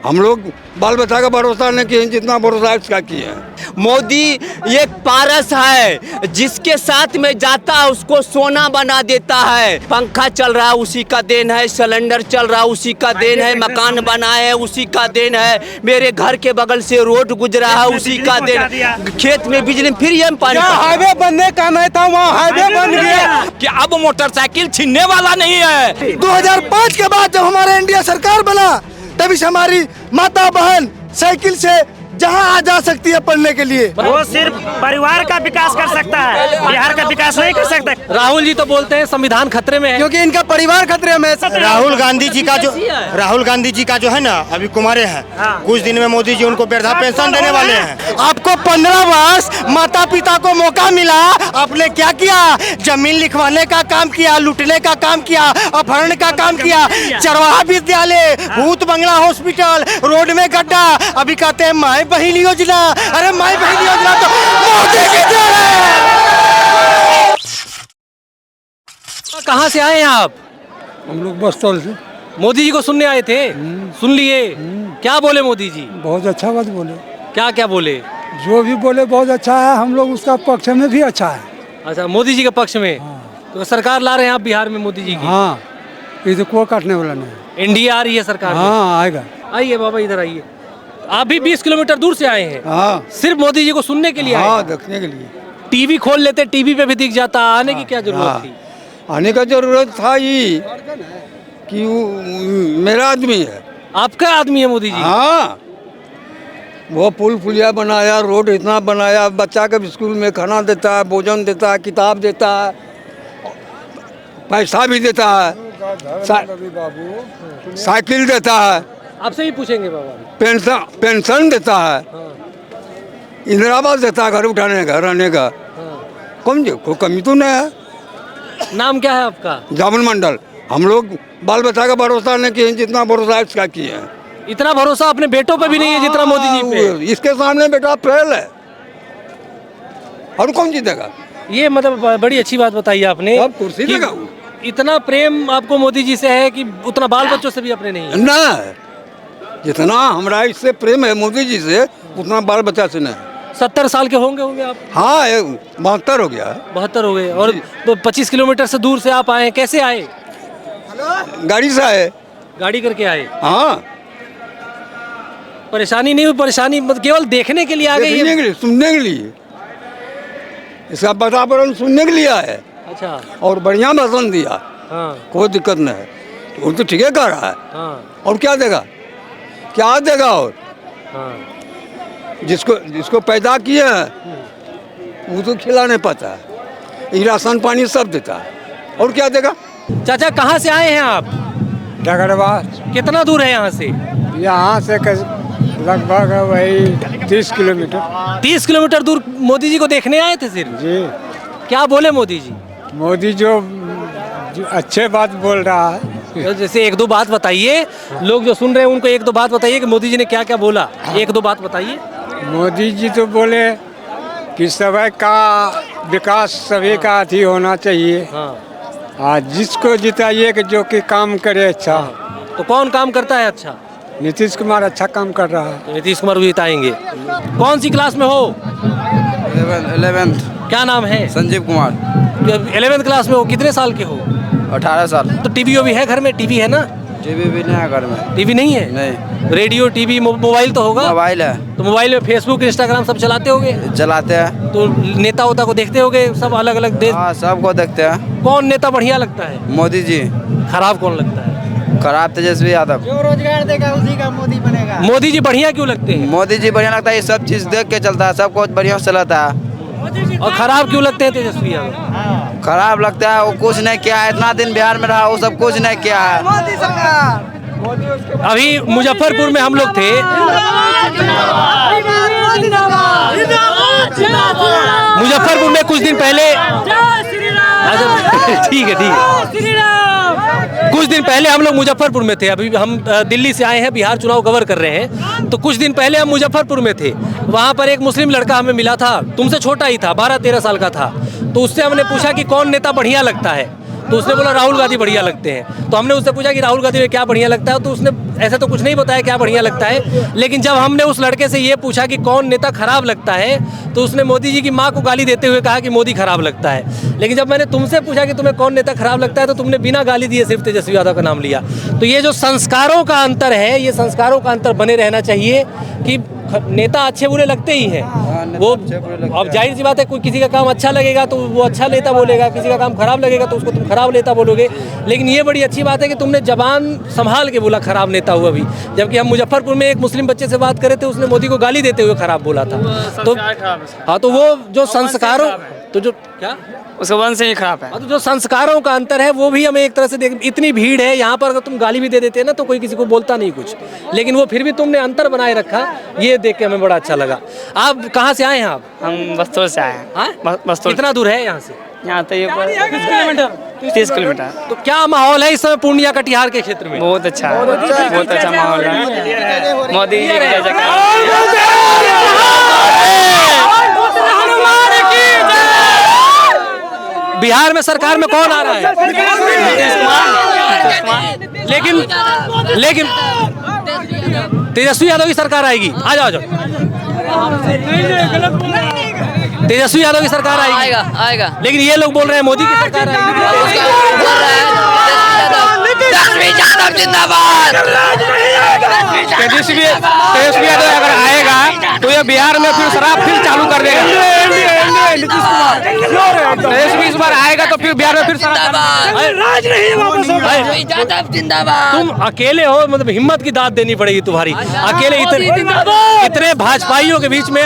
हम लोग बाल बच्चा का भरोसा नहीं किए जितना भरोसा इसका किए हैं। मोदी ये पारस है, जिसके साथ में जाता है उसको सोना बना देता है। पंखा चल रहा है उसी का देन है, सिलेंडर चल रहा है उसी का देन है, मकान बना है उसी का देन है, मेरे घर के बगल से रोड गुजरा है उसी का देन, खेत में बिजली फ्री है पानी। हाईवे बनने का नहीं था वहाँ हाईवे बन गया कि अब मोटरसाइकिल छीनने वाला नहीं है। 2005 के बाद जब हमारा इंडिया सरकार बना तभी से हमारी माता बहन साइकिल से जहाँ आ जा सकती है पढ़ने के लिए। वो सिर्फ परिवार का विकास कर सकता है, बिहार का विकास नहीं कर सकता। राहुल जी तो बोलते हैं संविधान खतरे में है, क्योंकि इनका परिवार खतरे में है। राहुल गांधी जी का जो है ना अभी कुमारे हैं, कुछ दिन में मोदी जी उनको वृद्धा पेंशन देने वाले हैं। आपको 15 वर्ष माता पिता को मौका मिला, आपने क्या किया? जमीन लिखवाने का काम किया, लूटने का काम किया, अपहरण का काम किया, चरवाहा विद्यालय, भूत बंगला हॉस्पिटल, रोड में गड्ढा, अभी कहते हैं माई बहन योजना। अरे माई बहन योजना तो मोदी की कहाँ से आए हैं आप? हम लोग बस्तौल से। मोदी जी को सुनने आए थे, सुन लिए? क्या बोले मोदी जी? बहुत अच्छा बात बोले, क्या क्या बोले? जो भी बोले बहुत अच्छा है, हम लोग उसका पक्ष में भी अच्छा है। अच्छा, मोदी जी के पक्ष में। तो सरकार ला रहे हैं आप बिहार में मोदी जी की? हाँ, ये तो कोई काटने वाला नहीं। एनडीए आ रही है सरकार में? हाँ आएगा। आइए बाबा इधर आइए। आप भी 20 किलोमीटर दूर से आए हैं? हाँ सिर्फ मोदी जी को सुनने के लिए आए? हाँ, देखने के लिए। टीवी खोल लेते, टीवी पे भी दिख जाता, आने की क्या जरूरत थी? आने का जरूरत था ही कि वो मेरा आदमी है। आपका आदमी है मोदी जी? हाँ, वो पुल पुलिया बनाया, रोड इतना बनाया, बच्चा के स्कूल में खाना देता है, भोजन देता है, किताब देता है, पैसा भी देता है, साइकिल देता है, आपसे ही पूछेंगे बाबा। पेंशन देता है, इंदिरा आवास देता है, घर उठाने का, रहने का। कोई कमी तो नहीं है। नाम क्या है आपका? जामुन मंडल। हम लोग बाल बच्चा का भरोसा नहीं किए जितना भरोसा इसका किए हैं। इतना भरोसा अपने बेटों पे भी नहीं है जितना मोदी जी पे? इसके सामने बेटा फेल है, और कौन जीतेगा? ये मतलब बड़ी अच्छी बात बताई आपने। अब कुर्सी कि लगाओ। इतना प्रेम आपको मोदी जी से है कि उतना बाल बच्चों से भी अपने नहीं है। ना, जितना हमरा इससे प्रेम है मोदी जी से उतना बाल बच्चा से नहीं। 70 साल के होंगे आप? हाँ, 72 हो गया है। 72 हो गए। और 25 किलोमीटर से दूर से आप आए, कैसे आए? गाड़ी से आए। गाड़ी करके आए? हाँ, परेशानी नहीं हुई? परेशानी मतलब केवल देखने के लिए आ गए? देखने के लिए, सुनने के लिए, इसका वातावरण सुनने के लिए आए। अच्छा। और बढ़िया भाषण दिया। हाँ कोई दिक्कत नहीं है, वो तो ठीक है कर रहा है। हाँ और क्या देगा, क्या देगा? और हाँ। जिसको पैदा किए हैं वो तो खिला नहीं पाता है, राशन पानी सब देता है, और क्या देगा? चाचा कहाँ से आए हैं आप? डगरवा। कितना दूर है यहाँ से? यहाँ से लगभग वही 30 किलोमीटर। 30 किलोमीटर दूर मोदी जी को देखने आए थे सिर्फ? जी। क्या बोले मोदी जी? मोदी जो अच्छे बात बोल रहा है। तो जैसे एक दो बात बताइए, लोग जो सुन रहे हैं उनको एक दो बात बताइए कि मोदी जी ने क्या क्या बोला। एक दो बात बताइए। मोदी जी तो बोले कि सभी का विकास सभी का अथी होना चाहिए। हाँ। जिसको जिताइए कि जो कि काम करे अच्छा। तो कौन काम करता है अच्छा? नीतीश कुमार अच्छा काम कर रहा है। तो नीतीश कुमार भी जिताएंगे। कौन सी क्लास में हो? 11th। क्या नाम है? संजीव कुमार। 11th क्लास में हो? कितने साल के हो? 18 साल। तो टीवी भी है घर में? टीवी है ना? टीवी भी नहीं है घर में। टीवी नहीं है? नहीं। रेडियो टीवी मोबाइल तो होगा? मोबाइल है। तो मोबाइल में फेसबुक इंस्टाग्राम सब चलाते होगे? चलाते हैं। तो नेता उता को देखते होगे, सब अलग अलग देश? हाँ, सबको देखते हैं। कौन नेता बढ़िया लगता है? मोदी जी। खराब कौन लगता है? खराब तेजस्वी यादव। जो रोजगार देगा उसी का मोदी बनेगा। मोदी जी बढ़िया क्यों लगते हैं? मोदी जी बढ़िया लगता है, ये सब चीज देख के चलता है, सब कुछ बढ़िया चलाता है। और खराब क्यों लगते हैं तेजस्वी यादव? खराब लगता है, वो कुछ नहीं किया है, इतना दिन बिहार में रहा, वो सब कुछ नहीं किया है। मोदी सरकार। अभी मुजफ्फरपुर में हम लोग थे। मुजफ्फरपुर में कुछ दिन पहले, ठीक है। कुछ दिन पहले हम लोग मुजफ्फरपुर में थे। अभी हम दिल्ली से आए हैं, बिहार चुनाव कवर कर रहे हैं। तो कुछ दिन पहले हम मुजफ्फरपुर में थे। वहाँ पर एक मुस्लिम लड़का हमें मिला था, तुमसे छोटा ही था, 12-13 साल का था। तो उससे हमने पूछा कि कौन नेता बढ़िया लगता है। तो उसने बोला राहुल गांधी बढ़िया लगते हैं। तो हमने उससे पूछा कि राहुल गांधी में क्या बढ़िया लगता है, तो उसने ऐसा तो कुछ नहीं बताया क्या बढ़िया लगता है। लेकिन जब हमने उस लड़के से ये पूछा कि कौन नेता खराब लगता है, तो उसने मोदी जी की माँ को गाली देते हुए कहा कि मोदी खराब लगता है। लेकिन जब मैंने तुमसे पूछा कि तुम्हें कौन नेता खराब लगता है, तो तुमने बिना गाली दिए सिर्फ तेजस्वी यादव का नाम लिया। तो ये जो संस्कारों का अंतर है, ये संस्कारों का अंतर बने रहना चाहिए कि नेता अच्छे बुरे लगते ही हैं। वो अब जाहिर सी बात है, कोई किसी का काम अच्छा लगेगा तो वो अच्छा नेता बोलेगा, किसी का काम खराब लगेगा तो उसको तुम खराब नेता बोलोगे। लेकिन ये बड़ी अच्छी बात है कि तुमने जबान संभाल के बोला खराब नेता हुआ भी। जबकि हम मुजफ्फरपुर में एक मुस्लिम बच्चे से बात करे थे, उसने मोदी को गाली देते हुए खराब बोला था। तो हाँ, तो वो जो संस्कारों, तो जो क्या उसका वंश ही खराब है। तो जो संस्कारों का अंतर है वो भी हमें एक तरह से देख, इतनी भीड़ है यहाँ पर, अगर तुम गाली भी दे देते हैं ना तो कोई किसी को बोलता नहीं कुछ, लेकिन वो फिर भी तुमने अंतर बनाए रखा, ये देख के हमें बड़ा अच्छा लगा। आप कहाँ से आए हैं आप? हम बस्तौल से आए हैं। बस्तौल कितना दूर है यहाँ से? यहाँ तो 30 किलोमीटर। तो क्या माहौल है इस समय पूर्णिया कटिहार के क्षेत्र में? बहुत अच्छा है, बहुत अच्छा माहौल है। मोदी जी की जय। बिहार में सरकार में कौन आ रहा है? लेकिन तेजस्वी यादव की सरकार आएगी। आ जाओ तेजस्वी यादव की सरकार आएगी। आएगा। लेकिन ये लोग बोल रहे हैं मोदी की सरकार आएगी। तेजस्वी यादव अगर आएगा तो ये बिहार में फिर शराब फिर चालू कर देगा। तेजस्वी इस बार आएगा तो फिर बिहार में फिर तुम अकेले हो, मतलब हिम्मत की दाद देनी पड़ेगी तुम्हारी। अकेले इतने भाजपाइयों के बीच में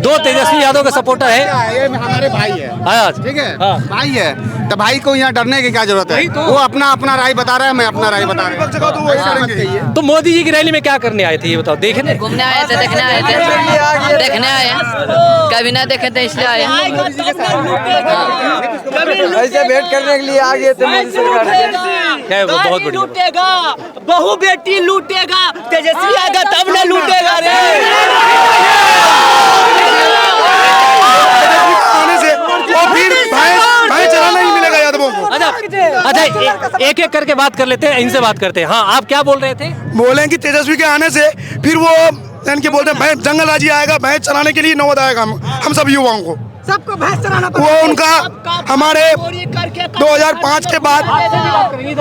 दो तेजस्वी यादव के सपोर्टर है। ये हमारे भाई है, ठीक है, भाई है, तो भाई को यहाँ डरने की क्या जरूरत है? वो अपना राय बता रहा है, मैं अपना राय बता रहा हूँ। तो मोदी जी की रैली में क्या करने आए थे ये बताओ? देखने घूमने आए थे, देखने आए कभी ना देखे थे इसलिए आए। ऐसे भेंट करने के लिए आ गए थे मोदी सरकार से। बहुत बढ़िया। लूटेगा, बहु बेटी लूटेगा, तेजस्वी आएगा तब न लूटेगा रे। अच्छा, एक एक करके बात कर लेते हैं, इनसे बात करते हैं। हाँ, आप क्या बोल रहे थे? बोले कि तेजस्वी के आने से फिर वो इनके बोलते हैं भैंस जंगल राजी आएगा, भैंस चराने के लिए नौबत आएगा हम सब युवाओं को। सबको भैंस चराना वो उनका हमारे 2005 के बाद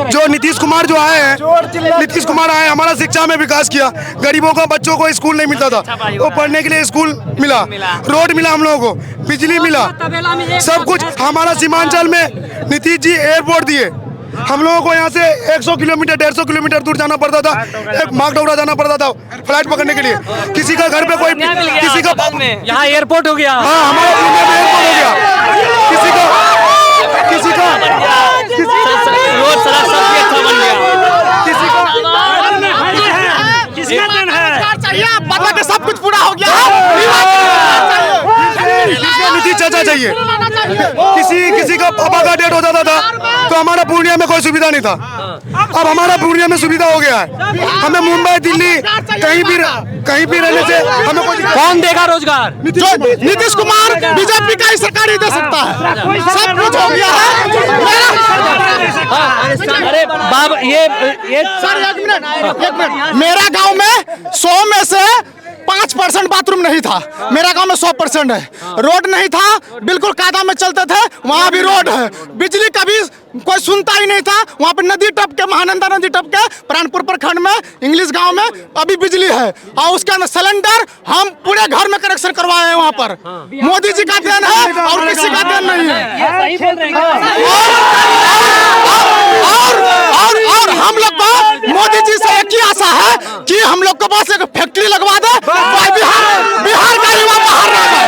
जो नीतीश कुमार जो आए हैं, नीतीश कुमार आए, हमारा शिक्षा में विकास किया। गरीबों को, बच्चों को स्कूल नहीं मिलता था, वो पढ़ने के लिए स्कूल मिला, रोड मिला, हम लोगों को बिजली मिला, सब कुछ। हमारा सीमांचल में नीतीश जी एयरपोर्ट दिए। हम लोगों को यहाँ से 100 किलोमीटर 150 किलोमीटर दूर जाना पड़ता था, एक मागडोगरा जाना पड़ता था फ्लाइट पकड़ने के लिए। किसी का घर पे कोई, किसी का यहाँ एयरपोर्ट हो गया। हाँ, हमारे पूर्णिया में एयरपोर्ट हो गया। किसी का रोड सड़क सब अच्छा बन गया। पता के सब कुछ पूरा हो गया। नीतीश चाचा चाहिए। किसी का पापा का डेट हो जाता था तो हमारा पूर्णिया में कोई सुविधा नहीं था। अब हमारा पूर्णिया में सुविधा हो गया है। हमें मुंबई, दिल्ली कहीं भी रहने से हमें कोई कौन देगा रोजगार? नीतीश कुमार, बीजेपी का ही सरकार ही दे सकता है। सब कुछ हो गया है। अरे बाबा, ये सर एक मिनट, मेरा गांव में 100 में से 5% बाथरूम नहीं था। मेरा गांव में 100% है। रोड नहीं था, बिल्कुल कायदा में चलते थे, वहाँ भी रोड है। बिजली कभी कोई सुनता ही नहीं था। वहाँ पे नदी टप के, महानंदा नदी टप के प्राणपुर प्रखंड में, इंग्लिश गांव में अभी बिजली है। और उसके अंदर सिलेंडर हम पूरे घर में कनेक्शन करवाए हैं। वहाँ पर मोदी जी का देन है और किसी का देन नहीं है। और हम लोग को मोदी जी से एक ही आशा है कि हम लोग को बस एक फैक्ट्री लगवा दे, बिहार का युवा बाहर ना जाए,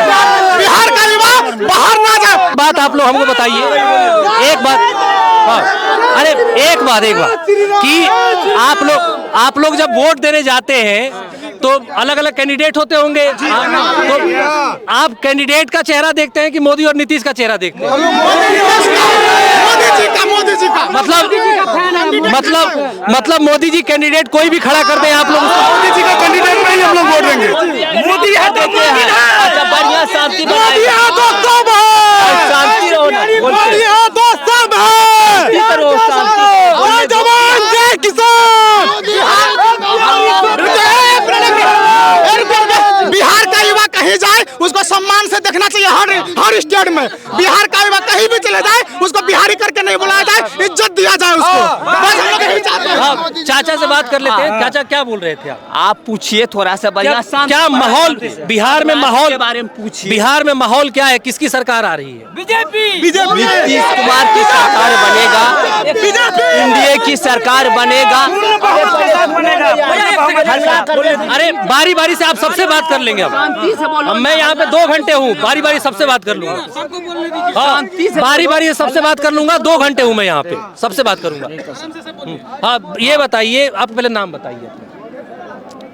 बिहार का युवा बाहर ना जाए। बात आप लोग हमको बताइए, एक बात। हाँ, अरे एक बात कि आप लोग जब वोट देने जाते हैं तो अलग अलग कैंडिडेट होते होंगे, तो आप कैंडिडेट का चेहरा देखते हैं कि मोदी और नीतीश का चेहरा देखते हैं? मोदी जी का मतलब मोदी जी कैंडिडेट कोई भी खड़ा कर दे, आप लोग मोदी जी का कैंडिडेट में ही हम लोग वोट देंगे। मोदी है तो अच्छा, बढ़िया शांति मोदी है तो सब है, शांति रहो ना। मोदी है तो सब है। सम्मान से देखना चाहिए हर स्टेट में। बिहार का युवा कहीं भी चले जाए उसको बिहारी करके नहीं बुलाया जाए, इज्जत दिया जाए उसको, बस हम लोग यही चाहते हैं। चाचा से बात कर लेते हैं। चाचा क्या बोल रहे थे आप पूछिए थोड़ा सा बढ़िया क्या माहौल बिहार में, माहौल के बारे में पूछिए। बिहार में माहौल क्या है, किसकी सरकार आ रही है? नीतीश कुमार की सरकार बनेगा, एनडीए की सरकार बनेगा। अरे बारी बारी से आप सबसे बात कर लेंगे। अब मैं यहाँ पे 2 घंटे हूँ, बारी बारी सबसे बात कर लूंगा। हाँ, बारी बारी से सबसे बात कर लूंगा। 2 घंटे हूँ मैं यहाँ पे, सबसे बात करूंगा। हाँ, ये बताइए, आप पहले नाम बताइए।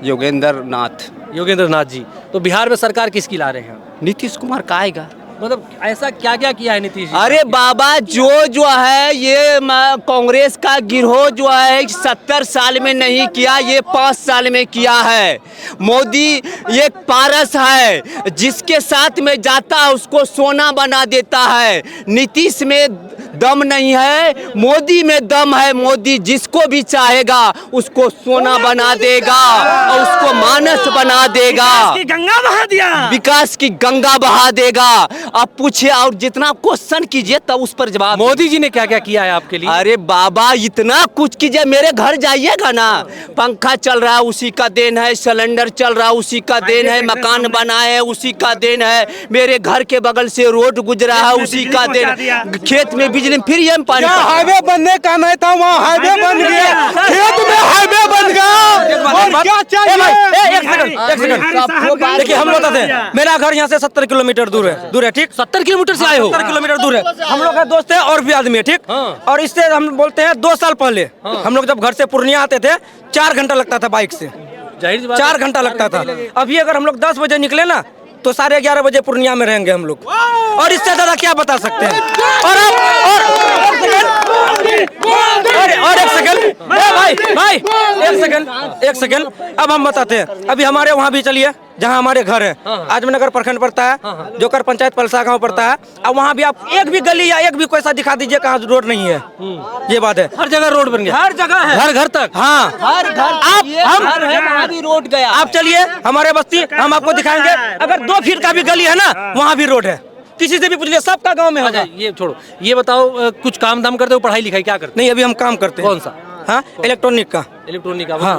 योगेंद्र नाथ। योगेंद्र नाथ जी, तो बिहार में सरकार किसकी ला रहे हैं? नीतीश कुमार का आएगा। मतलब ऐसा क्या क्या किया है नीतीश जी? अरे बाबा, जो है ये कांग्रेस का गिरोह जो है 70 साल में नहीं किया, ये 5 साल में किया है। मोदी एक पारस है, जिसके साथ में जाता है उसको सोना बना देता है। नीतीश में दम नहीं है, मोदी में दम है। मोदी जिसको भी चाहेगा उसको सोना बना देगा और उसको मानस बना देगा, विकास की गंगा बहा दिया, विकास की गंगा बहा देगा। आप पूछिए और जितना क्वेश्चन कीजिए तब उस पर जवाब। मोदी जी ने क्या क्या किया है आपके लिए? अरे बाबा, इतना कुछ कीजिए। मेरे घर जाइएगा ना, पंखा चल रहा है उसी का देन है, सिलेंडर चल रहा है उसी का देन है, मकान बनाए है उसी का देन है, मेरे घर के बगल से रोड गुजरा है उसी का देन, खेत में बिजली फिर ये पानी। हाईवे बनने का नहीं था, वहाँ हाईवे बन गया, खेत में हाईवे बन गया। और क्या चाहिए? एक सेकंड देखिए, हम बताते हैं। मेरा घर यहाँ से 70 किलोमीटर दूर है, ठीक? 70 किलोमीटर से आए हो? 70 किलोमीटर दूर है। हम लोग का दोस्त है और भी आदमी है, ठीक? और इससे हम बोलते हैं 2 साल पहले हम लोग जब घर से पूर्णिया आते थे 4 घंटा लगता था बाइक से, 4 घंटा लगता था। अभी अगर हम लोग 10 बजे निकले ना तो 11:30 बजे पूर्णिया में रहेंगे हम लोग। और इससे ज्यादा क्या बता सकते हैं? और एक सेकंड अब हम बताते हैं। अभी हमारे वहाँ भी चलिए जहाँ हमारे घर है, आजमनगर प्रखंड पड़ता है, जोकर पंचायत पलसा गाँव पड़ता है। अब वहाँ भी आप एक भी गली या एक भी कोई सा दिखा दीजिए कहाँ रोड नहीं है। ये बात है, हर जगह रोड बन गया, हर जगह है, घर घर तक। हाँ, हर घर वहाँ भी रोड गया। आप चलिए हमारे बस्ती, हम आपको दिखाएंगे। अगर 2 फीट का भी गली है ना, वहाँ भी रोड है। किसी से भी पूछ लिया, सबका गांव में होगा। ये छोड़ो, ये बताओ कुछ काम धाम करते हो, पढ़ाई लिखाई क्या करते? नहीं, अभी हम काम करते हैं। कौन सा? हाँ, इलेक्ट्रॉनिक का। इलेक्ट्रॉनिक का। हाँ।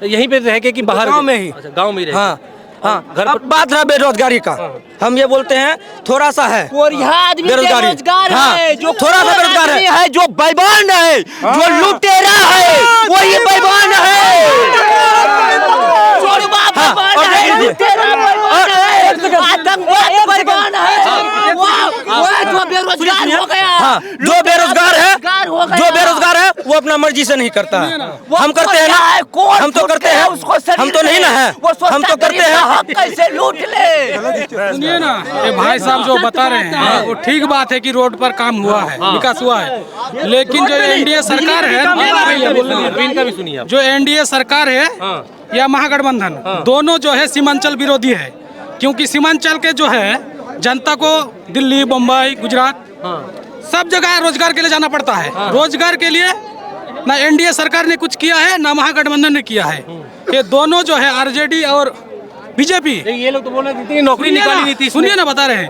यहीं पे रह के कि बाहर? गांव में ही। अच्छा, गांव में ही। हाँ हाँ। घर अब बात रहा बेरोजगारी का, हम ये बोलते हैं थोड़ा सा है आदमी बेरोजगार है, जो थोड़ा सा बेरोजगार है, जो बेईमान है, जो लुटेरा है, वही बेईमान है। जो बेरोजगार है वो अपना मर्जी से नहीं करता है। हम करते हैं ना, हम तो करते हैं, हम तो नहीं ना है, हम तो करते हैं। कैसे लूट ले? सुनिए ना, ये भाई साहब जो बता रहे हैं वो ठीक बात है कि रोड पर काम हुआ है, विकास हुआ है, लेकिन जो एनडीए सरकार है, इनका भी सुनिए आप। जो एनडीए सरकार है या महागठबंधन, दोनों जो है सीमांचल विरोधी है। क्योंकि सीमांचल के जो है जनता को दिल्ली, बम्बई, गुजरात सब जगह रोजगार के लिए जाना पड़ता है। रोजगार के लिए ना एनडीए सरकार ने कुछ किया है ना महागठबंधन ने किया है। ये दोनों जो है आरजेडी और बीजेपी, ये लोग तो बोल रहे थे नौकरी निकाली नीतीश। सुनिए ना, बता रहे हैं,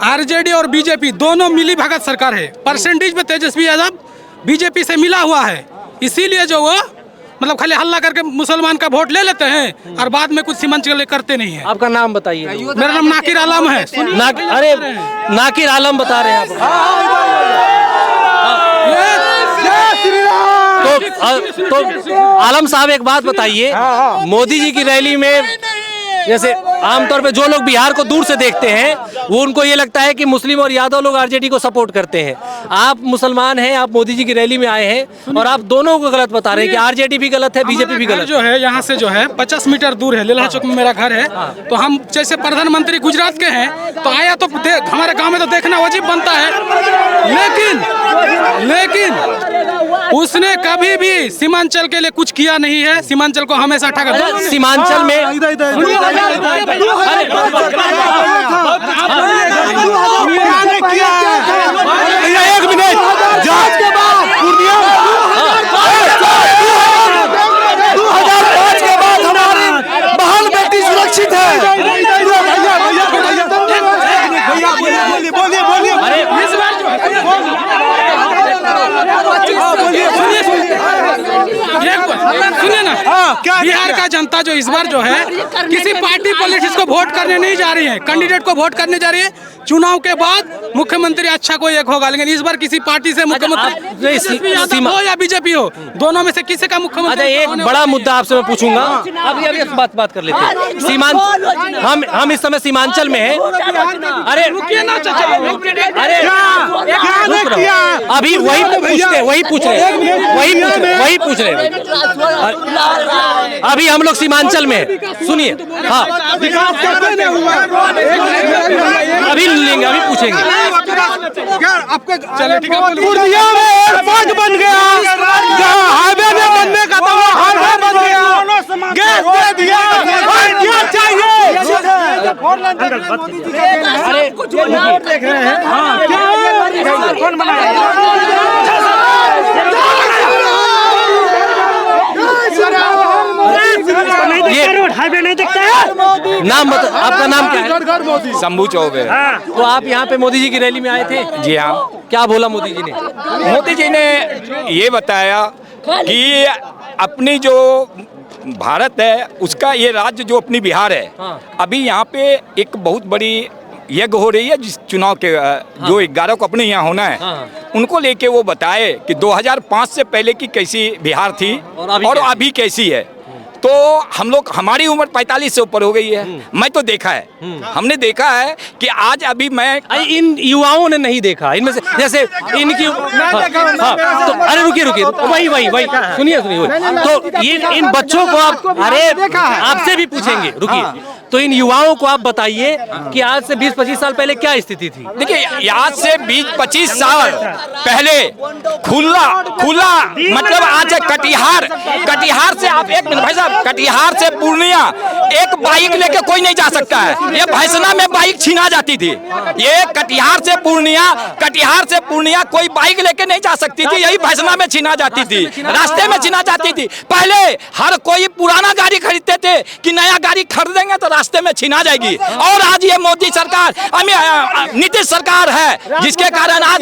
आरजेडी और बीजेपी दोनों मिली भगत सरकार है। परसेंटेज में तेजस्वी यादव बीजेपी से मिला हुआ है, इसीलिए जो वो मतलब खाली हल्ला करके मुसलमान का वोट ले लेते हैं और बाद में कुछ सीमांचल करते नहीं है। आपका नाम बताइए। मेरा नाम नाकिर आलम है। अरे नाकिर आलम बता रहे हैं आप। तो आलम साहब एक बात बताइए, मोदी जी की रैली में जैसे आमतौर पे जो लोग बिहार को दूर से देखते हैं वो उनको ये लगता है कि मुस्लिम और यादव लोग आरजेडी को सपोर्ट करते हैं। आप मुसलमान हैं, आप मोदी जी की रैली में आए हैं और आप दोनों को गलत बता रे हैं कि आरजेडी भी गलत है, बीजेपी भी गलत। जो है यहाँ से जो है 50 मीटर दूर है, लीला चौक में मेरा घर है। तो हम जैसे प्रधानमंत्री गुजरात के हैं तो आया तो हमारे गाँव में तो देखना वाजिब बनता है, लेकिन उसने कभी भी सीमांचल के लिए कुछ किया नहीं है। सीमांचल को हमेशा ठगा। सीमांचल में एक मिनट, जांच के बाद 2005 के बाद हमारी बहन बेटी सुरक्षित है। बिहार का जनता जो इस बार जो है किसी पार्टी पॉलिटिक्स को वोट करने नहीं जा रही है, कैंडिडेट को वोट करने जा रही है। चुनाव के बाद मुख्यमंत्री अच्छा कोई एक होगा, लेकिन इस बार किसी पार्टी से मुख्यमंत्री तेजस्वी यादव हो या बीजेपी हो, दोनों में से किसी का मुख्यमंत्री। अच्छा, एक बड़ा मुद्दा आपसे मैं पूछूंगा, अभी बात कर लेते हैं। सीमांचल, हम इस समय सीमांचल में हैं। अरे रुकिए ना चाचा, अरे अभी वही पूछ रहे अभी हम लोग सीमांचल में हैं। सुनिए, हाँ अभी लेंगे, अभी पूछेंगे। पूर्णिया में एयरपोर्ट बन गया, जहाँ हाईवे में बनने का था वो हाईवे बन गया, गैस दे दिया, और क्या चाहिए? अरे कुछ देख रहे हैं, कौन बनाया? हाईवे नहीं दिखता है। नाम आपका नाम क्या है? शंभू चौबे। तो आप यहाँ पे मोदी जी की रैली में आए थे? जी हाँ। क्या बोला मोदी जी ने? मोदी जी ने ये बताया कि अपनी जो भारत है उसका ये राज्य जो अपनी बिहार है, अभी यहाँ पे एक बहुत बड़ी यज्ञ हो रही है, जिस चुनाव के जो 11 को अपने यहाँ होना है, उनको लेके वो बताए कि 2005 से पहले की कैसी बिहार थी और अभी कैसी है। तो हम लोग, हमारी उम्र 45 से ऊपर हो गई है। मैं तो देखा है, हमने देखा है कि आज अभी मैं, इन युवाओं ने नहीं देखा, इनमें से जैसे इनकी तो अरे रुकिए वही सुनिए तो ये इन बच्चों को आप, अरे आपसे भी पूछेंगे, रुकिए। तो इन युवाओं को आप बताइए कि आज से 20-25 साल पहले क्या स्थिति थी? देखिए, आज से 20-25 साल पहले खुला मतलब आज कटिहार से आप, एक मिनट भाई साहब, कटिहार से पूर्णिया एक बाइक लेके कोई नहीं जा सकता है। ये भैंसना में बाइक छीना जाती थी। ये कटिहार से पूर्णिया कोई बाइक लेके नहीं जा सकती थी, यही भैंसना में छीना जाती थी, रास्ते में छीना जाती थी। पहले हर कोई पुराना गाड़ी खरीदते थे कि नया गाड़ी खरीदेंगे तो रास्ते में छीना जाएगी। और आज ये मोदी सरकार, नीतीश सरकार है, जिसके कारण आज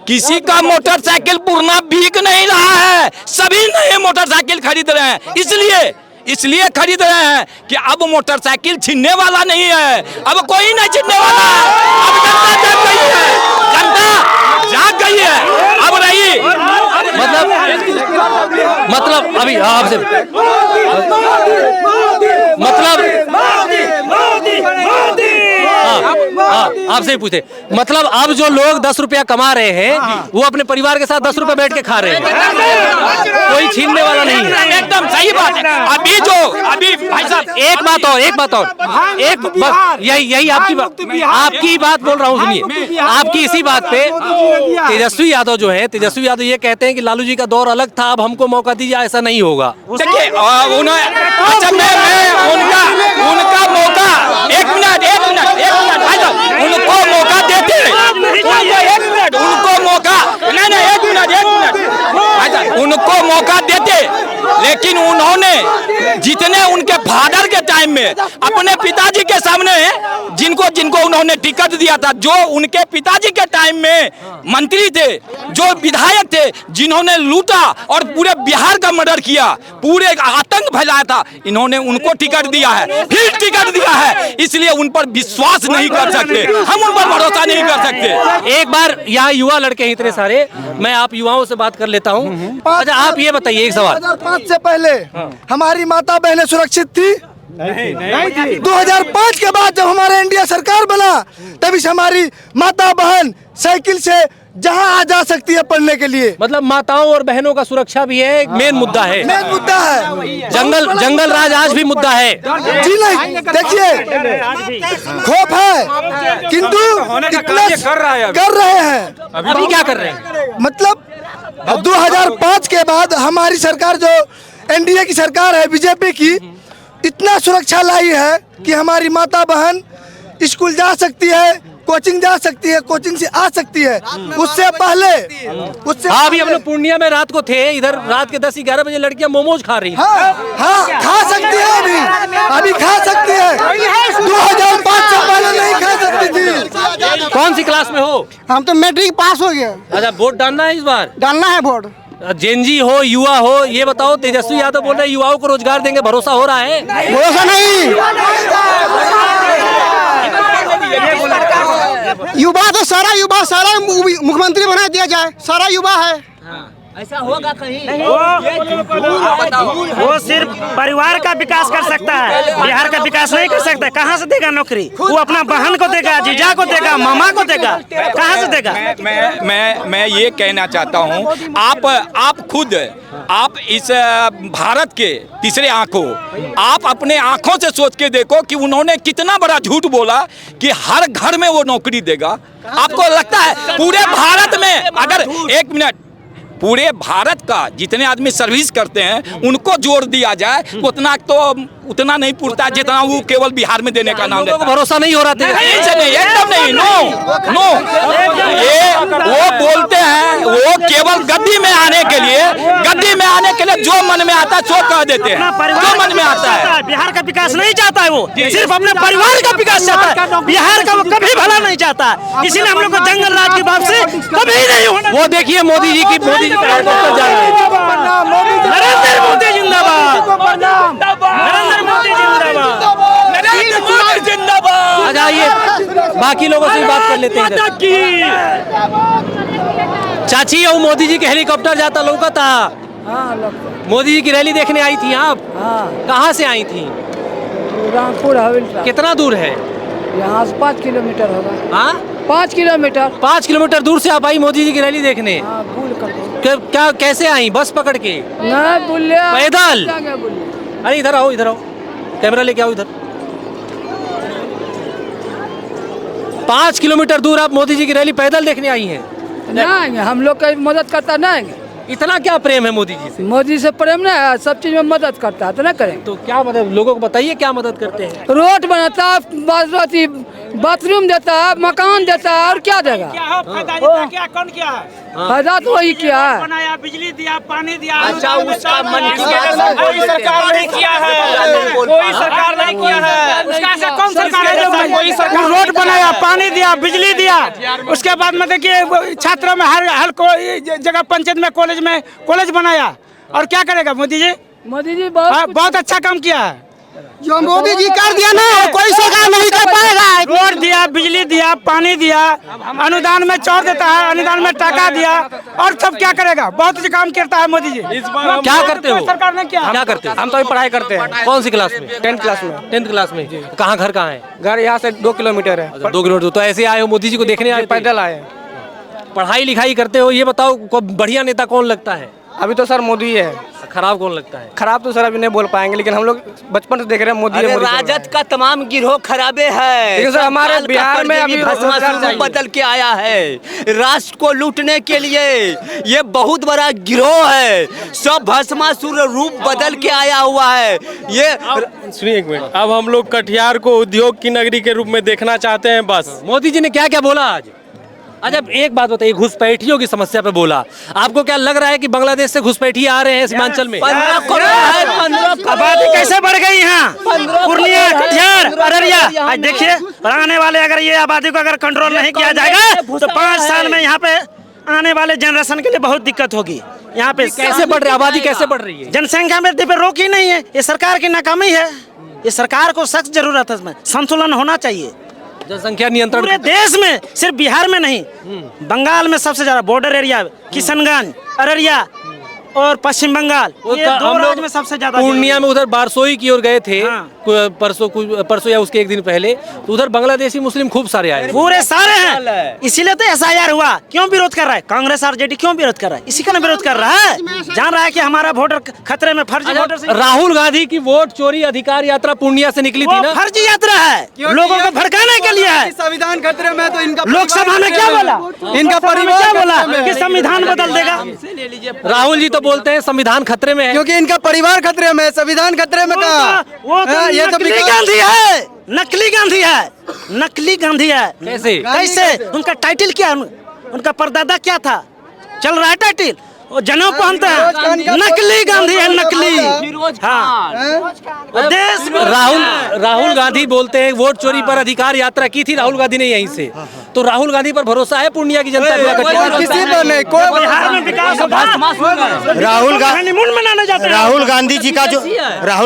किसी का मोटरसाइकिल पुराना बिक नहीं रहा है, सभी नए मोटरसाइकिल खरीद रहे हैं। इसलिए खरीद रहे हैं कि अब मोटरसाइकिल छीनने वाला नहीं है, अब कोई नहीं छीनने वाला है। अब जनता जाग गई है, अब रही मतलब अभी आपसे आपसे ही पूछे, मतलब अब जो लोग 10 रुपया कमा रहे हैं वो अपने परिवार के साथ 10 रुपए बैठ के खा रहे हैं, कोई छीनने वाला नहीं है। एकदम सही बात है। अभी भाई साहब एक बात और यही आपकी बात बोल रहा हूँ, सुनिए। आपकी इसी बात पे तेजस्वी यादव ये कहते हैं कि लालू जी का दौर अलग था, अब हमको मौका दीजिए, ऐसा नहीं होगा। देखिए, उनका मौका, एक मिनट उनको मौका देते, उनको मौका देते, लेकिन उन्होंने जितने उनके फादर के टाइम में अपने पिताजी के सामने जिनको उन्होंने टिकट दिया था, जो उनके पिताजी के टाइम में मंत्री थे, जो विधायक थे, जिन्होंने लूटा और पूरे बिहार का मर्डर किया, पूरे आतंक फैलाया था, इन्होंने उनको टिकट दिया है, फिर टिकट दिया है। इसलिए उन पर विश्वास नहीं कर सकते, हम उन पर भरोसा नहीं कर सकते। एक बार यहाँ युवा लड़के हैं इतने सारे, मैं आप युवाओं से बात कर लेता हूँ। अच्छा, आप ये बताइए एक सवाल, 2005 से पहले हमारी माता बहनें सुरक्षित थी? नहीं। 2005 के बाद जब हमारा इंडिया सरकार बना, तभी से हमारी माता बहन साइकिल से जहां आ जा सकती है पढ़ने के लिए। मतलब माताओं और बहनों का सुरक्षा भी है, एक मेन मुद्दा है। जंगल राज आज भी मुद्दा है। जी नहीं, देखिए खौफ है, किंतु कर रहे हैं। अभी क्या कर रहे हैं? मतलब 2005 के बाद हमारी सरकार, जो एनडीए की सरकार है, बीजेपी की, इतना सुरक्षा लाई है कि हमारी माता बहन स्कूल जा सकती है, कोचिंग जा सकती है, कोचिंग से आ सकती है। उससे पहले अभी हम लोग पूर्णिया में रात को थे, इधर रात के 10-11 बजे लड़कियां मोमोज खा रही हैं। हाँ, खा सकती है, अभी खा सकती है। 2005 से पहले नहीं खा सकती थी। कौन सी क्लास में हो? हम तो मैट्रिक पास हो गया। अच्छा, वोट डालना है इस बार? डालना है वोट। जेनजी हो, युवा हो, ये बताओ, तेजस्वी यादव बोल रहे हैं युवाओं को रोजगार देंगे, भरोसा हो रहा है? भरोसा नहीं। युवा तो सारा मुख्यमंत्री बना दिया जाए, सारा युवा है। ऐसा होगा कहीं? वो सिर्फ परिवार का विकास कर सकता है, बिहार का विकास नहीं कर सकता। कहाँ से देगा नौकरी? वो अपना बहन को देगा, जीजा को देगा, मामा को देगा, कहाँ से देगा? मैं ये कहना चाहता हूँ, आप खुद आप इस भारत के तीसरे आंखों, आप अपने आंखों से सोच के देखो कि उन्होंने कितना बड़ा झूठ बोला कि हर घर में वो नौकरी देगा। आपको लगता है पूरे भारत में, अगर एक मिनट, पूरे भारत का जितने आदमी सर्विस करते हैं उनको जोड़ दिया जाए उतना नहीं पूछता जितना वो केवल बिहार में देने का नाम देता है। भरोसा नहीं हो रहा था? एकदम नहीं, नो। ये वो बोलते हैं, वो केवल गद्दी में आने के लिए जो मन में आता है सो कह देते हैं, जो मन में आता है। बिहार का विकास नहीं चाहता है, वो सिर्फ अपने परिवार का विकास चाहता है, बिहार का वो कभी भला नहीं चाहता। इसीलिए हम लोग को जंगल राज की वापसी कभी नहीं होना। वो देखिए मोदी जी की हेलीकॉप्टर जा रहे हैं। नरेंद्र मोदी जिंदाबाद, नरेंद्र मोदी जिंदाबाद। आ जाइए, बाकी लोगों से भी बात कर लेते हैं। चाची, वो मोदी जी के हेलीकॉप्टर जाता लौका था? मोदी जी की रैली देखने आई थी आप? कहाँ से आई थी? रामपुर हवेली। कितना दूर है यहाँ से? 5 किलोमीटर होगा। हाँ, 5 किलोमीटर। 5 किलोमीटर दूर से आप आई मोदी जी की रैली देखने? क्या कैसे आई? बस पकड़ के? नहीं, पैदल? अरे इधर आओ, कैमरा लेके आओ इधर। 5 किलोमीटर दूर आप मोदी जी की रैली पैदल देखने आई हैं? नहीं, हम लोग का मदद करता नहीं। इतना क्या प्रेम है मोदी जी से? मोदी से प्रेम ना है, सब चीज में मदद करता है, तो ना करें। तो क्या मदद, लोगों को बताइए क्या मदद करते हैं? रोड बनाता है, बाथरूम देता है, मकान देता है, और क्या देगा? कौन किया है? फायदा तो वही किया है। बनाया, बिजली दिया, पानी दिया। अच्छा, उसका मन कोई सरकार नहीं किया है, कोई सरकार नहीं किया है। उसका से कौन सरकार है जो कोई सरकार? रोड बनाया, पानी दिया, बिजली दिया। उसके बाद में देखिए छात्रों में हर कोई जगह पंचायत में कॉलेज बनाया। और क्या करेगा मोदी जी? मोदी जी बहुत अच्छा काम किया है। जो मोदी जी कर दिया ना, कोई सरकार नहीं कर पाएगा। रोड दिया, बिजली दिया, पानी दिया, अनुदान में चौर देता है, अनुदान में टाका दिया, और सब क्या करेगा? बहुत अच्छा काम करता है मोदी जी। क्या करते हो? सरकार ने क्या? क्या करते हो? हम तो अभी पढ़ाई करते हैं। कौन सी क्लास में? 10th क्लास में। 10th क्लास में। कहाँ घर कहाँ है? घर यहाँ से 2 किलोमीटर है। 2 किलोमीटर। तो ऐसे आए हो मोदी जी को देखने? आए पैदल आए। पढ़ाई लिखाई करते हो, ये बताओ बढ़िया नेता कौन लगता है? अभी तो सर मोदी है। खराब कौन लगता है? खराब तो सर अभी नहीं बोल पाएंगे, लेकिन हम लोग बचपन से देख रहे हैं मोदी है। राजद का तमाम गिरोह खराबे है। लेकिन सर हमारे बिहार में अभी भस्मासुर बदल के आया है राष्ट्र को लूटने के लिए। ये बहुत बड़ा गिरोह है, सब भस्मासुर रूप बदल के आया हुआ है। ये सुनिए एक मिनट, अब हम लोग कटिहार को उद्योग की नगरी के रूप में देखना चाहते हैं बस। मोदी जी ने क्या क्या बोला आज? अच्छा, एक बात बताइए, घुसपैठियों की समस्या पे बोला। आपको क्या लग रहा है कि बांग्लादेश से घुसपैठी आ रहे हैं सीमांचल में? 15 करोड़ है, 15 करोड़। आबादी कैसे बढ़ गई यहाँ? पूर्णिया, कटिहार, अररिया। आज देखिए, आने वाले अगर ये आबादी को अगर कंट्रोल नहीं किया जाएगा तो 5 साल में यहाँ पे आने वाले जनरेशन के लिए बहुत दिक्कत होगी। यहाँ पे कैसे बढ़ रही, आबादी कैसे बढ़ रही है? जनसंख्या में पे रोक ही नहीं है। ये सरकार की नाकामी है। ये सरकार को सख्त जरूरत है, इसमें संतुलन होना चाहिए। जनसंख्या नियंत्रण पूरे देश में, सिर्फ बिहार में नहीं, बंगाल में सबसे ज्यादा बॉर्डर एरिया, किशनगंज, अररिया और पश्चिम बंगाल, ये 2 राज्य में सबसे ज्यादा। पूर्णिया में उधर बारसोई की ओर गए थे परसों या उसके एक दिन पहले, तो उधर बांग्लादेशी मुस्लिम खूब सारे आए, पूरे सारे हैं। इसीलिए तो SIR हुआ। क्यों विरोध कर रहा है कांग्रेस RJD? क्यों विरोध कर रहा है? इसी का विरोध कर रहा है, जान रहा है कि हमारा वोटर खतरे में, फर्जी वोटर से। राहुल गांधी की वोट चोरी अधिकार यात्रा पूर्णिया से निकली थी ना? फर्जी यात्रा है, लोगों को भड़काने के लिए है। संविधान खतरे में, तो इनका लोकसभा में क्या बोला? इनका परिवार क्या बोला कि संविधान बदल देगा? राहुल जी तो बोलते हैं संविधान खतरे में है, क्योंकि इनका परिवार खतरे में, संविधान खतरे में कहा। वो तो ये तो नकली गांधी है, नकली गांधी है, नकली गांधी है। कैसे? उनका टाइटल क्या? उनका परदादा क्या था? चल रहा है टाइटल, वो जनेऊ पहनता है। नकली गांधी है, नकली। हाँ, देश राहुल गांधी बोलते हैं वोट चोरी पर अधिकार यात्रा की थी राहुल गांधी ने यहीं से, तो राहुल गांधी पर भरोसा है पूर्णिया की जनता को? किसी पर नहीं, कोई बिहार में विकास राहुल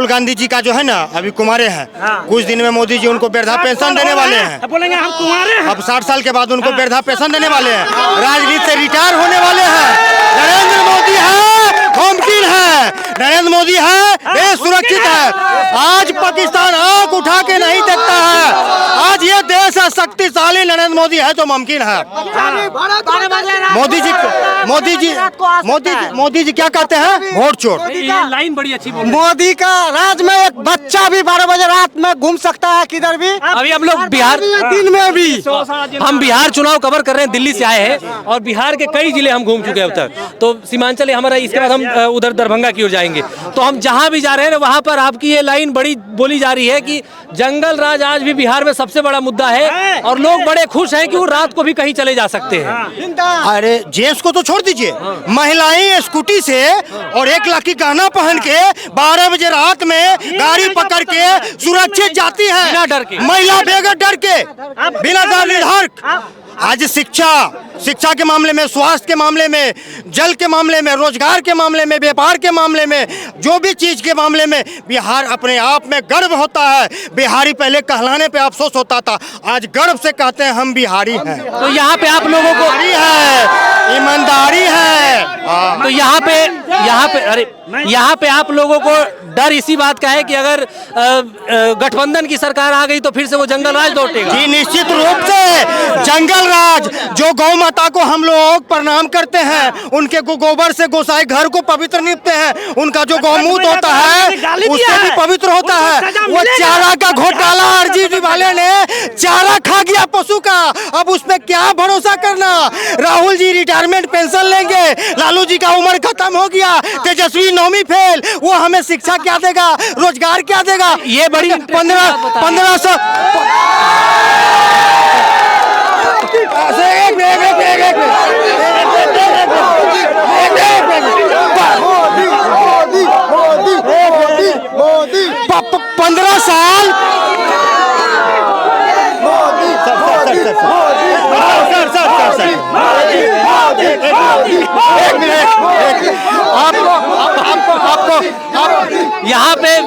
गांधी जी का जो है ना अभी कुमारे हैं, कुछ दिन में मोदी जी उनको वृद्धा पेंशन देने वाले हैं। बोलेंगे हम कुमारे हैं। अब 60 साल के बाद उनको वृद्धा पेंशन देने वाले हैं, राजनीति से रिटायर होने वाले हैं। नरेंद्र मोदी है, मुमकिन है, नरेंद्र मोदी है, देश सुरक्षित है। आज पाकिस्तान आंख उठा के नहीं देखता है, आज ये देश है शक्तिशाली, नरेंद्र मोदी है तो मुमकिन है। मोदी जी क्या कहते हैं? वोट चोर। ये लाइन बड़ी अच्छी बोल मोदी का राज में एक बच्चा भी 12 बजे रात में घूम सकता है किधर भी। अभी हम लोग बिहार दिन में भी हम बिहार चुनाव कवर कर रहे हैं, दिल्ली से आए हैं और बिहार के कई जिले हम घूम चुके हैं अब तक, तो सीमांचल है हमारा, इसके बाद हम उधर दरभंगा की ओर जाएंगे। तो हम जहां भी जा रहे हैं वहां पर आपकी ये लाइन बड़ी बोली जा रही है कि जंगल राज आज भी बिहार में सबसे बड़ा मुद्दा है और लोग बड़े खुश हैं कि वो रात को भी कहीं चले जा सकते हैं। अरे जेंट्स को तो छोड़ दीजिए, महिलाएं स्कूटी से और 1 लाख की गहना पहन के 12 बजे रात में गाड़ी पकड़ के सुरक्षित जाती है, बिना डर के, महिला बेगर डर के, बिना डर। आज शिक्षा के मामले में, स्वास्थ्य के मामले में, जल के मामले में, रोजगार के मामले में, व्यापार के मामले में, जो भी चीज के मामले में बिहार अपने आप में गर्व होता है। बिहारी पहले कहलाने पे अफसोस होता था, आज गर्व से कहते हैं हम बिहारी हैं। तो यहाँ पे आप लोगों को है, ईमानदारी है। तो यहाँ पे आप लोगों को डर इसी बात का है कि अगर गठबंधन की सरकार आ गई तो फिर से वो जंगल राज लौटेगा? जी निश्चित रूप से जंगल राज, जो गौ माता को हम लोग प्रणाम करते हैं, उनके गोबर से गोसाई घर को पवित्र निपते हैं, उनका जो गौमूत्र होता है उससे भी पवित्र होता है। वो चारा का घोटाला आरजेडी वाले ने चारा खा गया पशु का, अब उसमें क्या भरोसा करना। राहुल जी रिटायरमेंट पेंशन लेंगे, लालू जी का उम्र खत्म हो गया, तेजस्वी 9वीं फेल, वो हमें शिक्षा क्या देगा, रोजगार क्या देगा? ये बड़ी 1500 15 साल यहाँ पे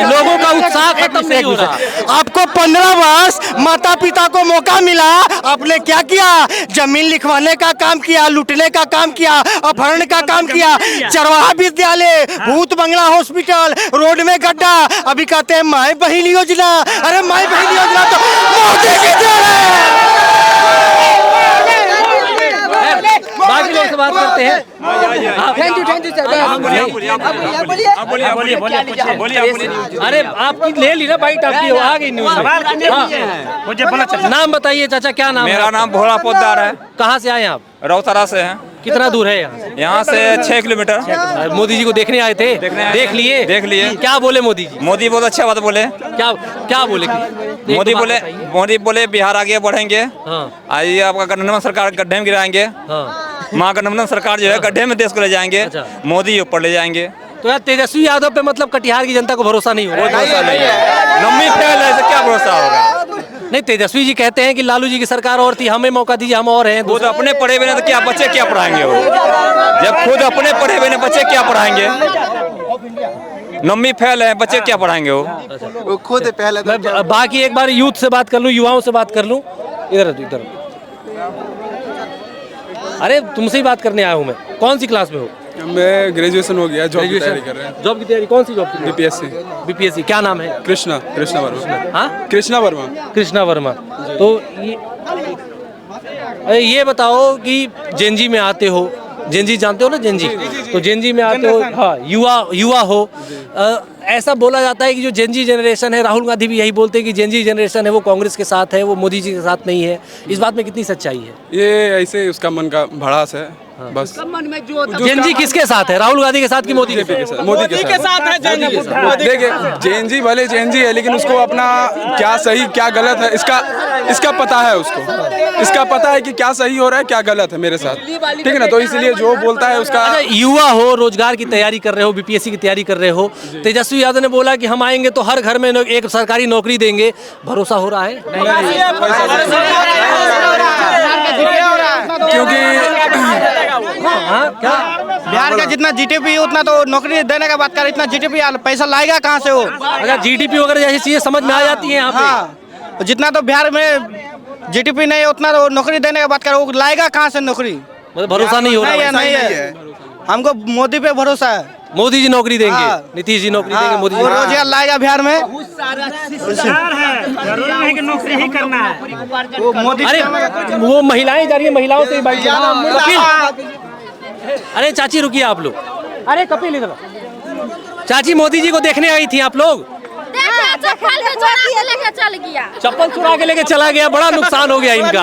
लोगों का उत्साह खत्म नहीं हो रहा। आपको 15 वर्ष माता पिता को मौका मिला, आपने क्या किया? जमीन लिखवाने का काम किया, लूटने का काम किया, अपहरण का काम किया, चरवाहा विद्यालय, भूत बंगला हॉस्पिटल, रोड में गड्ढा, अभी कहते हैं माई बहन योजना। अरे माई बहन योजना तो मोदी की देन है। बाकी लोग से बात करते हैं। Thank you sir. अरे आपकी ले ली ना बाइट, आपकी आ गई न्यूज़। नाम बताइए चाचा, क्या नाम? मेरा नाम भोला पोद्दार है। कहाँ से आए आप? रौतारा से हैं। कितना दूर है यहाँ से? यहाँ से 6 किलोमीटर। मोदी जी को देखने आए थे? देख लिए। क्या बोले मोदी जी? मोदी बहुत अच्छा बात बोले। क्या बोले? मोदी बोले बिहार आगे बढ़ेंगे। आइए आपका गठबंधन सरकार गड्ढे में गिराएंगे। महागठबंधन सरकार जो है गड्ढे में देश को ले जाएंगे, मोदी ऊपर ले जाएंगे। तो यार तेजस्वी यादव पे मतलब कटिहार की जनता को भरोसा नहीं होगा? भरोसा नहीं है, लंबी फैल है, क्या भरोसा होगा? नहीं, तेजस्वी जी कहते हैं कि लालू जी की सरकार और थी, हमें मौका दीजिए, हम और हैं। खुद अपने पढ़े हुए तो क्या बच्चे क्या पढ़ाएंगे? वो जब खुद अपने पढ़े हुए बच्चे क्या पढ़ाएंगे? लंबी फैल है, बच्चे क्या पढ़ाएंगे? वो खुद पहले। बाकी एक बार यूथ से बात कर लूं, युवाओं से बात कर लूं। इधर अरे तुमसे ही बात करने आया हूँ मैं। कौन सी क्लास में हो? मैं ग्रेजुएशन हो गया, जॉब की तैयारी कर रहे हैं। जॉब की तैयारी? कौन सी जॉब की? बीपीएससी। क्या नाम है? कृष्णा वर्मा। हाँ, कृष्णा वर्मा। तो ये बताओ कि जेनजी में आते हो, जेनजी जानते हो ना, जेनजी? तो जेनजी में आते हो, हाँ, युवा हो। ऐसा बोला जाता है कि जो जेनजी जनरेशन है, राहुल गांधी भी यही बोलते हैं कि जेनजी जनरेशन है वो कांग्रेस के साथ है, वो मोदी जी के साथ नहीं है। इस बात में कितनी सच्चाई है? ये ऐसे उसका मन का भड़ास है, बस। जेएनजी किसके साथ है, राहुल गांधी के साथ कि मोदी के साथ? मोदी के साथ है। देखिए जेएनजी भले जेएनजी है, लेकिन उसको अपना क्या सही क्या गलत है इसका पता है, उसको इसका पता है कि क्या सही हो रहा है क्या गलत है मेरे साथ, ठीक है ना। तो इसलिए जो बोलता है उसका। युवा हो, रोजगार की तैयारी कर रहे हो, बीपीएससी की तैयारी कर रहे हो, तेजस्वी यादव ने बोला कि हम आएंगे तो हर घर में एक सरकारी नौकरी देंगे, भरोसा हो रहा है? क्योंकि बिहार का जितना जीडीपी उतना तो नौकरी देने का बात कर, इतना जीडीपी पैसा लाएगा कहाँ से वो? अच्छा, जीडीपी वगैरह जैसी चीजें समझ में आ जाती है यहाँ पे। हाँ, जितना तो बिहार में जीडीपी नहीं है उतना तो नौकरी देने का बात कर, वो लाएगा कहाँ से नौकरी? मतलब भरोसा नहीं हो रहा? नहीं है, हमको मोदी पे भरोसा है। मोदी जी नौकरी देंगे, नीतीश जी नौकरी देंगे, मोदी जी रोजगार लाएगा बिहार में। नौकरी ही करना है वो मोदी। अरे वो महिलाएं जा रही है, महिलाओं से बाइक। अरे चाची रुकिए आप लोग। अरे कपिल इधर। चाची मोदी जी को देखने आई थी आप लोग? चप्पल चुरा के लेके चला गया, बड़ा नुकसान हो गया इनका।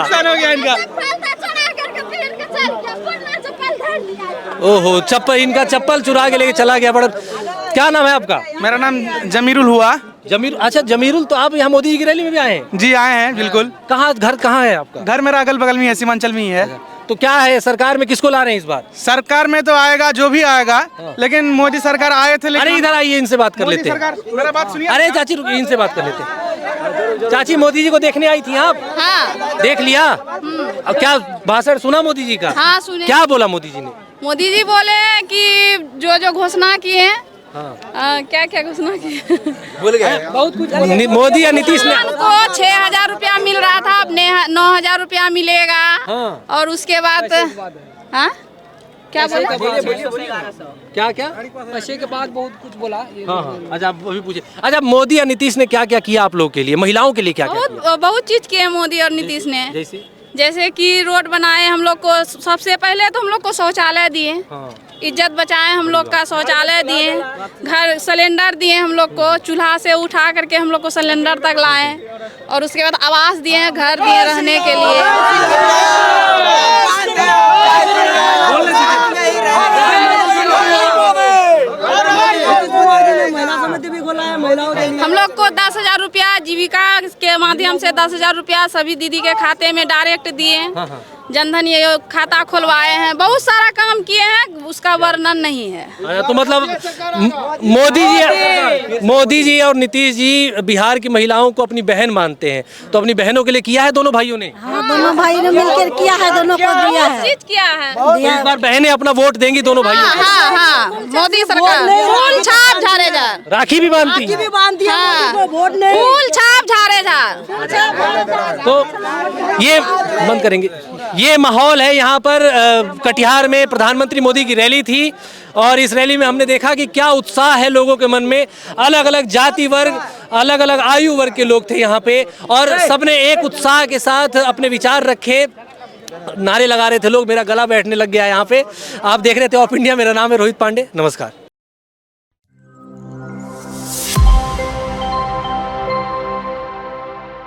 ओहो, इनका चप्पल चुरा के लेके चला गया, बड़ा। क्या नाम है आपका? मेरा नाम जमीरुल हुआ। जमीर, अच्छा जमीरुल, तो आप यहाँ मोदी जी की रैली में भी आए हैं? जी आए हैं, बिल्कुल। कहाँ घर कहाँ है आपका? घर मेरा अगल बगल में है, सीमांचल में ही है। तो क्या है, सरकार में किसको ला रहे हैं इस बार? सरकार में तो आएगा जो भी आएगा, लेकिन मोदी सरकार आए थे। अरे इधर आइए, इनसे बात कर लेते हैं। मेरा बात सुनिए। अरे चाची रुकिए, इनसे बात कर लेते हैं। चाची मोदी जी को देखने आई थी आप? हाँ। देख लिया? अब क्या भाषण सुना मोदी जी का? हाँ सुने। क्या बोला मोदी जी ने? मोदी जी बोले कि जो जो घोषणा किए हैं, क्या क्या घोषणा की बोल गए बहुत कुछ। मोदी या नीतीश ने को 6,000 रुपया मिल रहा था, अब 9,000 रुपया मिलेगा। हाँ। और उसके बाद हाँ क्या बोला? क्या पैसे के बाद बहुत कुछ बोला। हाँ। अच्छा आप अभी पूछे। अच्छा मोदी या नीतीश ने क्या क्या किया आप लोगों के लिए, महिलाओं के लिए क्या क्या? बहुत चीज किए मोदी और नीतीश ने। जैसे कि रोड बनाए हम लोग को, सबसे पहले तो हम लोग को शौचालय दिए। इज्जत बचाए हम लोग का, शौचालय दिए, घर सिलेंडर दिए हम लोग को, चूल्हा से उठा करके हम लोग को सिलेंडर तक लाए, और उसके बाद आवास दिए, घर दिए रहने के लिए। हम लोग को 10,000 रुपया जीविका के माध्यम से 10,000 रुपया सभी दीदी के खाते में डायरेक्ट दिए। जनधन ये खाता खुलवाए हैं, बहुत सारा काम किए हैं, उसका वर्णन नहीं है। तो मतलब मोदी जी और नीतीश जी बिहार की महिलाओं को अपनी बहन मानते हैं, तो अपनी बहनों के लिए किया है दोनों भाइयों ने? हाँ, दोनों भाई ने मिलकर किया है, दोनों को दिया है, चीज किया है। तो इस बार बहनें अपना वोट देंगी दोनों भाइयों को? हाँ, मोदी सरकार फूल छाप झाड़ेझाड़, राखी भी बांधती है, फूल छाप झाड़ेझाड़। तो ये बंद करेंगे। ये माहौल है यहाँ पर कटिहार में प्रधानमंत्री मोदी की रैली थी, और इस रैली में हमने देखा कि क्या उत्साह है लोगों के मन में। अलग अलग जाति वर्ग, अलग अलग आयु वर्ग के लोग थे यहाँ पे, और सबने एक उत्साह के साथ अपने विचार रखे, नारे लगा रहे थे लोग। मेरा गला बैठने लग गया यहाँ पे। आप देख रहे थे ऑफ इंडिया, मेरा नाम है रोहित पांडे, नमस्कार।